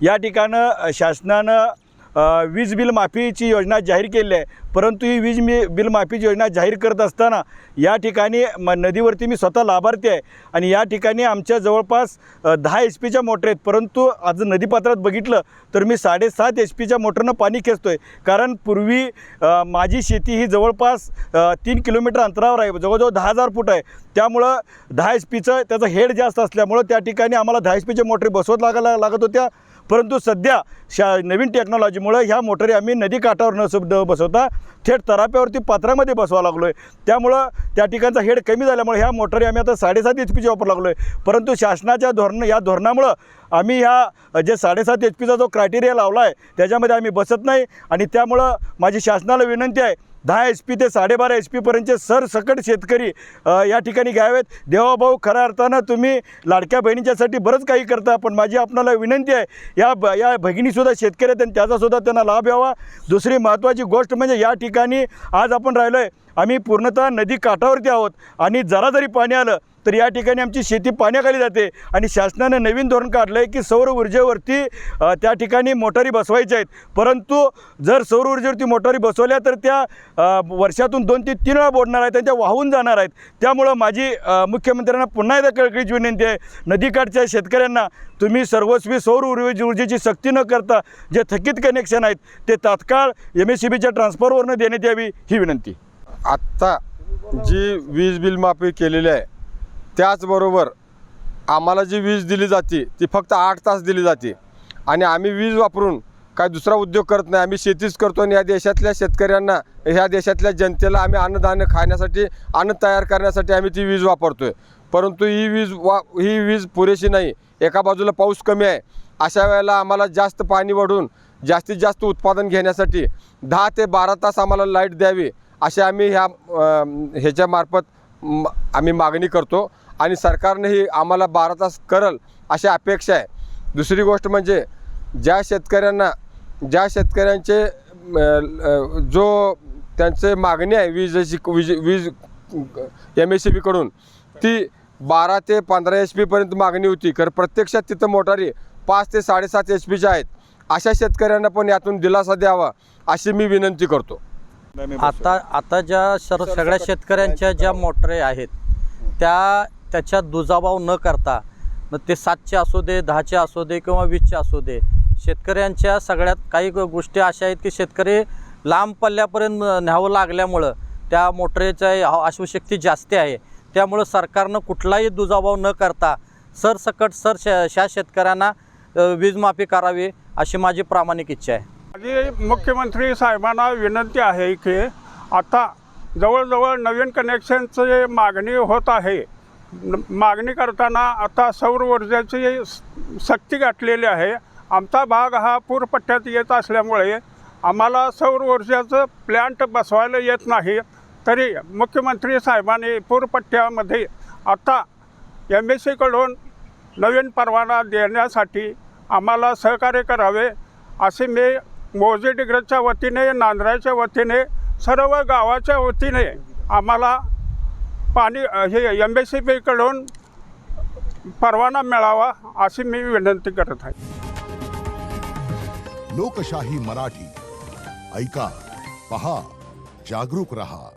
या ठिकाणं शासनानं वीज बिल माफीची योजना जाहीर केली आहे, परंतु ही बिल माफीची योजना जाहीर करत असताना या ठिकाणी नदीवरती मी स्वतः लाभार्थी आहे आणि या ठिकाणी आमच्या जवळपास 10 HP मोटर आहेत, परंतु आज नदीपात्रात बघितलं तर मी 7.5 HP मोटरनं पाणी खेचतो आहे. कारण पूर्वी माझी शेती ही जवळपास 3 किलोमीटर अंतरावर आहे, जवळजवळ 10,000 फूट आहे. त्यामुळं 10 HPचं त्याचं हेड जास्त असल्यामुळं त्या ठिकाणी आम्हाला 10 HPच्या मोटरी बसवत लागत होत्या, परंतु सध्या नवीन टेक्नॉलॉजीमुळे ह्या मोटरी आम्ही नदी काठावर न बसवता थेट तराप्यावरती पात्रामध्ये बसवा लागलो आहे. त्यामुळं त्या ठिकाणचा हेड कमी झाल्यामुळे ह्या मोटरी आम्ही आता 7.5 HPची वापर लागलो आहे. परंतु शासनाच्या या धोरणामुळं आम्ही ह्या जे 7.5 HPचा जो क्रायटेरिया लावला आहे त्याच्यामध्ये आम्ही बसत नाही आणि त्यामुळं माझी शासनाला विनंती आहे 10 HP ते 12.5 HP सरसकट शेतकरी या ठिकाणी घ्यावेत. देवाभाऊ, खऱ्या अर्थानं तुम्ही लाडक्या बहिणींच्यासाठी बरंच काही करता, पण माझी आपणाला विनंती आहे या भगिनीसुद्धा शेतकरी आहेत आणि त्याचासुद्धा त्यांना लाभ यावा. दुसरी महत्त्वाची गोष्ट म्हणजे या ठिकाणी आज आपण राहिलो आहे, आम्ही पूर्णतः नदी काठावरती आहोत आणि जरा जरी पाणी आलं तर या ठिकाणी आमची शेती पाण्याखाली जाते आणि शासनानं नवीन धोरण काढलं आहे की सौर ऊर्जेवरती त्या ठिकाणी मोटारी बसवायच्या आहेत. परंतु जर सौर ऊर्जेवरती मोटारी बसवल्या तर त्या वर्षातून 2 ते 3 वेळा बोडणार आहेत आणि त्या वाहून जाणार आहेत. त्यामुळं माझी मुख्यमंत्र्यांना पुन्हा एकदा कळकळीची विनंती आहे, नदीकाठच्या शेतकऱ्यांना तुम्ही सर्वस्वी सौर ऊर्जेची सक्ती न करता जे थकीत कनेक्शन आहेत ते तात्काळ MSEBच्या ट्रान्सफरवरनं देण्यात यावी ही विनंती. आत्ता जी वीज बिल माफी केलेली आहे त्याचबरोबर आम्हाला जी वीज दिली जाते ती फक्त 8 तास दिली जाते आणि आम्ही वीज वापरून काय दुसरा उद्योग करत नाही, आम्ही शेतीच करतो आणि या देशातल्या शेतकऱ्यांना, ह्या देशातल्या जनतेला आम्ही अन्नधान्य खाण्यासाठी, अन्न तयार करण्यासाठी आम्ही ती वीज वापरतो आहे. परंतु ही वीज पुरेशी नाही. एका बाजूला पाऊस कमी आहे, अशा वेळेला आम्हाला जास्त पाणी वाढून जास्तीत जास्त उत्पादन घेण्यासाठी 10 ते 12 तास आम्हाला लाईट द्यावी असे आम्ही ह्याच्यामार्फत आम्ही मागणी करतो आणि सरकारनेही आम्हाला 12 तास करल अशी अपेक्षा आहे. दुसरी गोष्ट म्हणजे ज्या शेतकऱ्यांचे जो त्यांचे मागणी आहे वीज MSEBकडून ती 12 ते 15 HP मागणी होती, कारण प्रत्यक्षात तिथं मोटारी 5 ते 7.5 HPच्या आहेत. अशा शेतकऱ्यांना पण यातून दिलासा द्यावा अशी मी विनंती करतो. आता ज्या सगळ्या शेतकऱ्यांच्या ज्या मोटरी आहेत त्याच्यात दुजाभाव न करता, मग ते 7चे असू दे, 10चे असू दे किंवा 20चे असू दे, शेतकऱ्यांच्या सगळ्यात काही गोष्टी अशा आहेत की शेतकरी लांब पल्ल्यापर्यंत न्यावं लागल्यामुळं त्या मोटरीच्या अश्वशक्ती जास्त आहे. त्यामुळं सरकारनं कुठलाही दुजाभाव न करता सरसकट ह्या शेतकऱ्यांना वीज माफी करावी अशी माझी प्रामाणिक इच्छा आहे. माझी मुख्यमंत्री साहेबांना विनंती आहे की आता जवळजवळ नवीन कनेक्शनची मागणी होत आहे. मागणी करताना आता सौर ऊर्जेची सक्ती गाठलेली आहे. आमचा भाग हा पूरपट्ट्यात येत असल्यामुळे आम्हाला सौर ऊर्जेचं प्लॅन्ट बसवायला येत नाही. तरी मुख्यमंत्री साहेबांनी पूरपट्ट्यामध्ये आता MSEBकडून नवीन परवाना देण्यासाठी आम्हाला सहकार्य करावे असे मी मौजे डिग्रजच्या वतीने, नांदराच्या वतीने, सर्व गावाच्या वतीने आम्हाला पाणी हे MSEBकडून परवाना मिळावा अशी मी विनंती करत आहे. लोकशाही मराठी ऐका, पहा, जागरूक रहा.